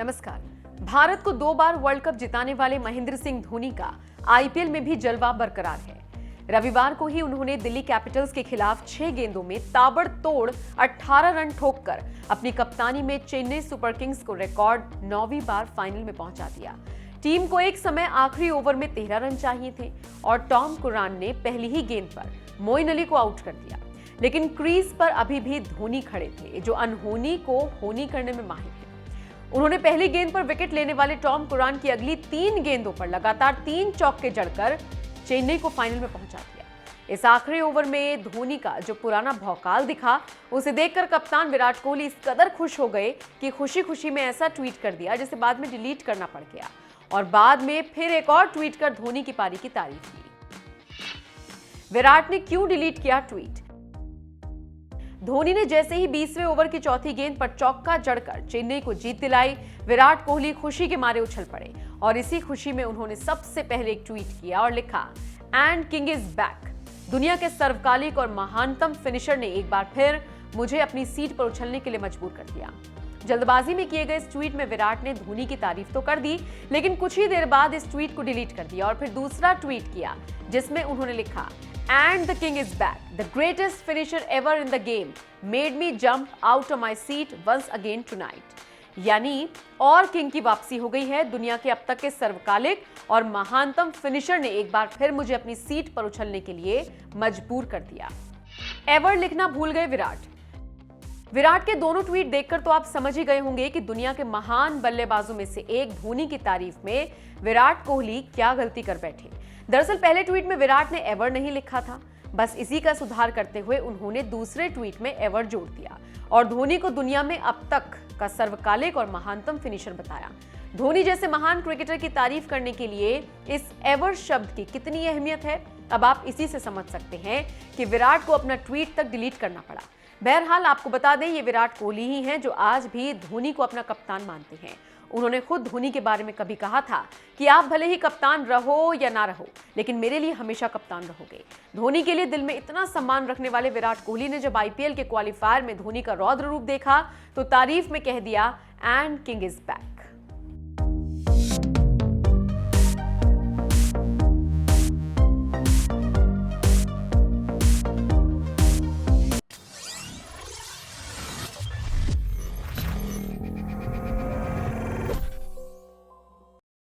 नमस्कार। भारत को 2 बार world cup जिताने वाले महेंद्र सिंह धोनी का आईपीएल में भी जलवा बरकरार है। रविवार को ही उन्होंने दिल्ली कैपिटल्स के खिलाफ 6 गेंदों में ताबड़तोड़ 18 रन ठोककर अपनी कप्तानी में चेन्नई सुपर किंग्स को रिकॉर्ड 9वीं बार फाइनल में पहुंचा दिया। टीम को एक समय आखिरी ओवर में 13 रन चाहिए थे और टॉम कुरान ने पहली ही गेंद पर मोइन अली को आउट कर दिया, लेकिन क्रीज पर अभी भी धोनी खड़े थे, जो अनहोनी को होनी करने में माहिर थे। उन्होंने पहली गेंद पर विकेट लेने वाले टॉम कुरान की अगली 3 गेंदों पर लगातार 3 चौके जड़कर चेन्नई को फाइनल में पहुंचा दिया। इस आखिरी ओवर में धोनी का जो पुराना भौकाल दिखा, उसे देखकर कप्तान विराट कोहली इस कदर खुश हो गए कि खुशी खुशी में ऐसा ट्वीट कर दिया जिसे बाद में डिलीट करना पड़ गया और बाद में फिर एक और ट्वीट कर धोनी की पारी की तारीफ की। विराट ने क्यों डिलीट किया ट्वीट? धोनी ने जैसे ही 20वें ओवर की चौथी गेंद पर चौका जड़कर चेन्नई को जीत दिलाई, विराट कोहली खुशी के मारे उछल पड़े और इसी खुशी में उन्होंने सबसे पहले एक ट्वीट किया और लिखा, एंड किंग इज बैक। दुनिया के सर्वकालिक और महानतम फिनिशर ने एक बार फिर मुझे अपनी सीट पर उछलने के लिए मजबूर कर दिया। जल्दबाजी में किए गए इस ट्वीट में विराट ने धोनी की तारीफ तो कर दी, लेकिन कुछ ही देर बाद इस ट्वीट को डिलीट कर दिया और फिर दूसरा ट्वीट किया जिसमें उन्होंने लिखा, And the king is back. The greatest finisher ever in the game made me jump out of my seat once again tonight. यानी और किंग की वापसी हो गई है। दुनिया के अब तक के सर्वकालिक और महानतम फिनिशर ने एक बार फिर मुझे अपनी सीट पर उछलने के लिए मजबूर कर दिया। एवर लिखना भूल गए विराट। विराट के दोनों ट्वीट देखकर तो आप समझ ही गए होंगे कि दुनिया के महान बल्लेबाजों में से एक धोनी की तारीफ में विराट कोहली क्या गलती कर बैठे। दरअसल पहले ट्वीट में विराट ने एवर नहीं लिखा था, बस इसी का सुधार करते हुए उन्होंने दूसरे ट्वीट में एवर जोड़ दिया और धोनी को दुनिया में अब तक का सर्वकालिक और महानतम फिनिशर बताया। धोनी जैसे महान क्रिकेटर की तारीफ करने के लिए इस एवर शब्द की कितनी अहमियत है, अब आप इसी से समझ सकते हैं कि विराट को अपना ट्वीट तक डिलीट करना पड़ा। बहरहाल आपको बता दें, ये विराट कोहली ही हैं जो आज भी धोनी को अपना कप्तान मानते हैं। उन्होंने खुद धोनी के बारे में कभी कहा था कि आप भले ही कप्तान रहो या ना रहो, लेकिन मेरे लिए हमेशा कप्तान रहोगे। धोनी के लिए दिल में इतना सम्मान रखने वाले विराट कोहली ने जब आईपीएल के क्वालिफायर में धोनी का रौद्र रूप देखा तो तारीफ में कह दिया, एंड किंग इज बैक।